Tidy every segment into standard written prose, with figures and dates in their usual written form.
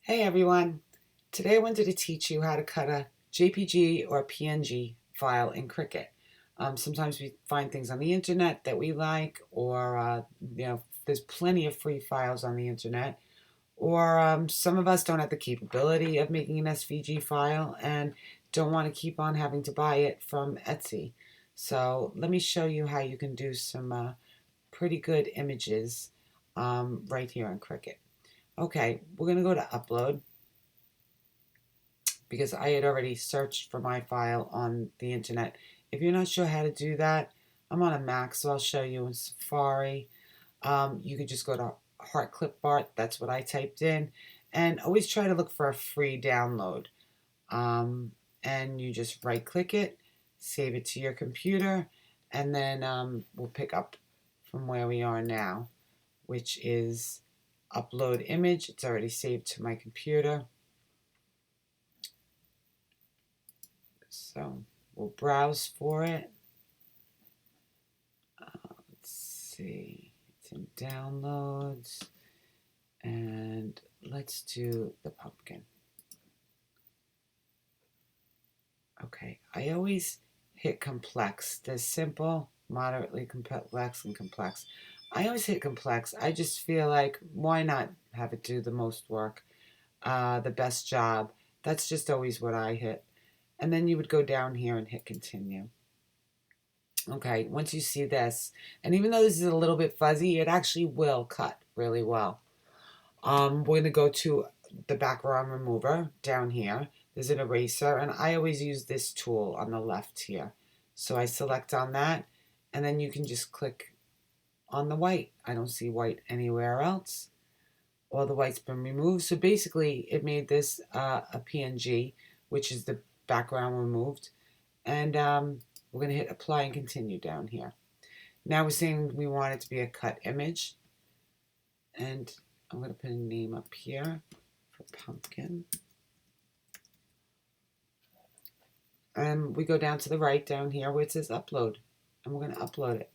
Hey everyone! Today I wanted to teach you how to cut a JPG or PNG file in Cricut. Sometimes we find things on the internet that we like, or there's plenty of free files on the internet. Or some of us don't have the capability of making an SVG file and don't want to keep on having to buy it from Etsy. So let me show you how you can do some pretty good images right here in Cricut. Okay, we're going to go to Upload because I had already searched for my file on the internet. If you're not sure how to do that, I'm on a Mac, so I'll show you in Safari. You can just go to Heart Clip Art, that's what I typed in, and always try to look for a free download. And you just right click it, save it to your computer, and then we'll pick up from where we are now, which is upload image. It's already saved to my computer. So we'll browse for it. Let's see, it's in downloads, and let's do the pumpkin. Okay, I always hit complex. There's simple, moderately complex, and complex. I always hit complex. I just feel like, why not have it do the most work, the best job? That's just always what I hit. And then you would go down here and hit continue. Okay, once you see this, and even though this is a little bit fuzzy, it actually will cut really well. We're going to go to the background remover down here. There's an eraser, and I always use this tool on the left here. So I select on that, and then you can just click on the white. I don't see white anywhere else. All the white's been removed. So basically, it made this a PNG, which is the background removed. And we're going to hit apply and continue down here. Now we're saying we want it to be a cut image. And I'm going to put a name up here for pumpkin. And we go down to the right down here where it says upload. And we're going to upload it.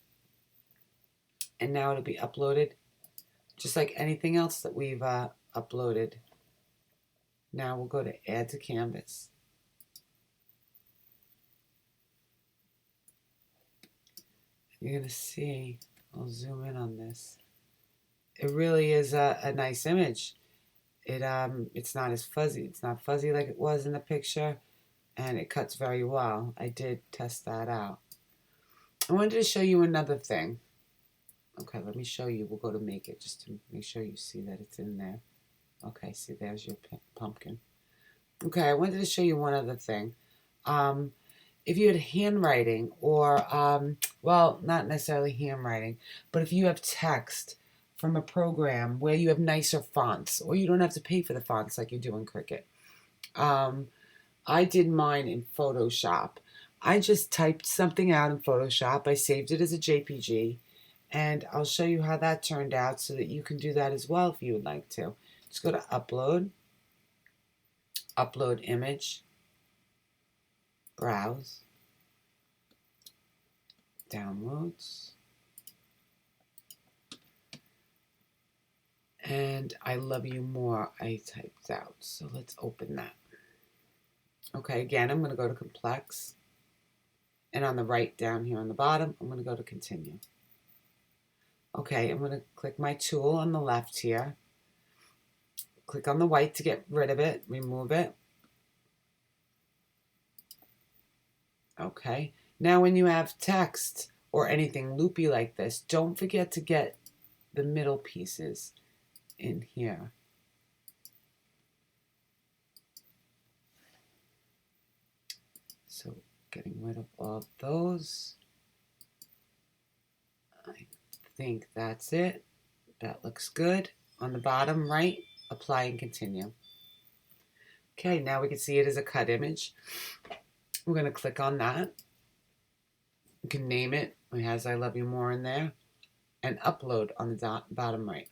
And now it'll be uploaded just like anything else that we've uploaded. Now we'll go to add to canvas. You're going to see, I'll zoom in on this. It really is a nice image. It's not as fuzzy. It's not fuzzy like it was in the picture, and it cuts very well. I did test that out. I wanted to show you another thing. Okay, let me show you. We'll go to make it just to make sure you see that it's in there. Okay, see, there's your pumpkin. Okay, I wanted to show you one other thing. If you had handwriting or, well, not necessarily handwriting, but if you have text from a program where you have nicer fonts, or you don't have to pay for the fonts like you do in Cricut. I did mine in Photoshop. I just typed something out in Photoshop. I saved it as a JPG, and I'll show you how that turned out so that you can do that as well if you would like to. Just go to Upload, Upload Image, Browse, Downloads, and I Love You More I typed out. So let's open that. Okay, again, I'm going to go to Complex, and on the right down here on the bottom, I'm going to go to Continue. Okay, I'm going to click my tool on the left here. Click on the white to get rid of it, remove it. Okay, now when you have text or anything loopy like this, don't forget to get the middle pieces in here. So getting rid of all those. I think that's it. That looks good. On the bottom right, apply and continue. Okay, now we can see it as a cut image. We're going to click on that. You can name it. It has I Love You More in there. And upload on the bottom right.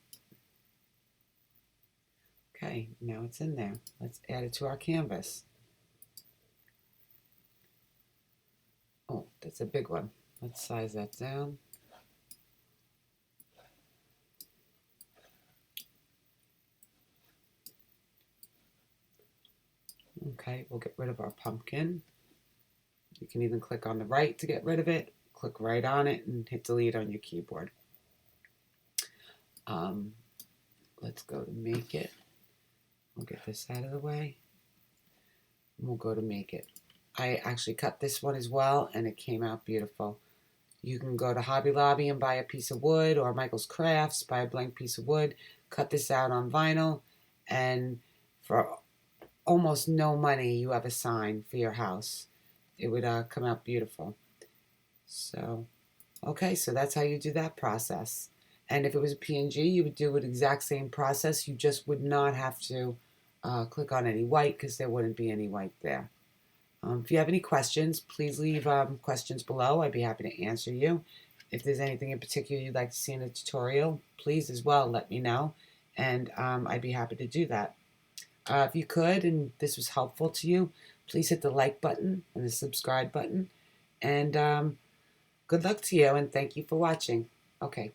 Okay, now it's in there. Let's add it to our canvas. Oh, that's a big one. Let's size that down. Okay, we'll get rid of our pumpkin. You can even click on the right to get rid of it. Click right on it and hit delete on your keyboard. Um, let's go to make it. We'll get this out of the way. And we'll go to make it. I actually cut this one as well, and it came out beautiful. You can go to Hobby Lobby and buy a piece of wood, or Michael's Crafts, buy a blank piece of wood, cut this out on vinyl, and for almost no money, you have a sign for your house. It would come out beautiful. So, okay, so that's how you do that process. And if it was a PNG, you would do it exact same process. You just would not have to click on any white because there wouldn't be any white there. If you have any questions, please leave questions below. I'd be happy to answer you. If there's anything in particular you'd like to see in a tutorial, please as well let me know, and I'd be happy to do that. If you could, and this was helpful to you, please hit the like button and the subscribe button. And good luck to you, and thank you for watching. Okay.